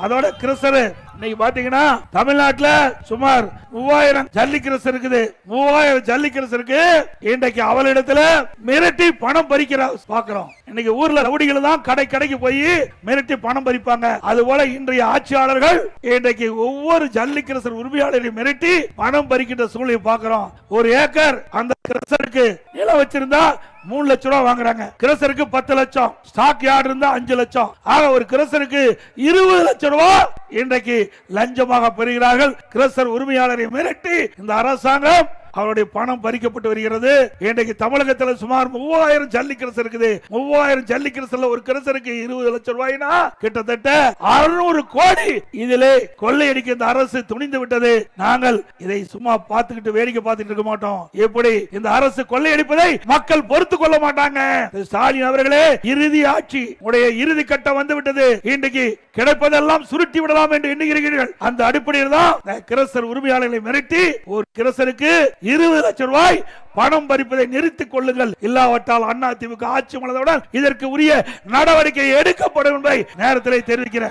அதோட கிறிஸ்தர் இன்னைக்கு பாத்தீங்கன்னா தமிழ்நாட்டுல சுமார் 3000 ஜல்லி கிறிஸ்தர் இருக்குது. 3000 ஜல்லி கிறிஸ்தருக்கு இன்றைக்கு அவளிடத்துல மிரட்டி பணம் பறிக்கிற பாக்குறோம். இன்னைக்கு ஊர்ல ரவுடிகள் தான் கடைக்கு போய் மிரட்டி பணம் பறிப்பாங்க. அது போல இன்றைய ஆட்சியாளர்கள் இன்றைக்கு ஒவ்வொரு ஜல்லி கிறிஸ்தர் உரிமையாளரையும் மிரட்டி பணம் பறிக்கின்ற சூழ்நிலை பார்க்கிறோம். ஒரு ஏக்கர் அந்த கிறிஸ்தருக்கு நிலம் வச்சிருந்தா 3 லட்சம் ரூபாய் வாங்குறாங்க. கிரசருக்கு 10 லட்சம், ஸ்டாக் யார்டு இருந்தா 5 லட்சம். ஆக ஒரு கிரசருக்கு 20 லட்சம் ரூபாய் இன்றைக்கு லஞ்சமாக பெறுகிறார்கள். கிரசர் உரிமையாளரை மிரட்டி இந்த அரசாங்கம் அவருடைய பணம் பறிக்கப்பட்டு வருகிறது. இன்றைக்கு தமிழகத்தில் சுமார் 3000 ஜல்லி கிரசர் இருக்குது. 3000 ஜல்லி கிரசர்ல ஒரு கிரசருக்கு 20 லட்சம் ரூபாய்னா கிட்டத்தட்ட 600 கோடி இதிலே கொள்ளையடிக்க இந்த அரசு துணிந்து விட்டது. நாங்கள் இதை சும்மா பார்த்துக்கிட்டு வேடிக்கை பார்த்துட்டு இருக்க மாட்டோம். எப்படி இந்த அரசு கொள்ளையடிப்பதை மக்கள் பொறுத்துக் கொள்ள மாட்டாங்க. ஸ்டாலின் அவர்களே, இறுதி ஆட்சி உடைய இறுதி கட்டம் வந்து விட்டது. இன்றைக்கு கிடைப்பதெல்லாம் சுருட்டி விடலாம் என்று எண்ணுகிறீர்கள். அந்த அடிப்படையில் தான் கிரசர் உரிமையாளர்களை மிரட்டி ஒரு கிரசருக்கு 20 லட்சம் ரூபாய் பணம் பறிப்பதை நிறுத்திக் கொள்ளுங்கள். இல்லாவிட்டால் அதிமுக ஆட்சி மலர்ந்தவுடன் இதற்கு உரிய நடவடிக்கை எடுக்கப்படும் என்பதை நேரத்தில் தெரிவிக்கிறேன்.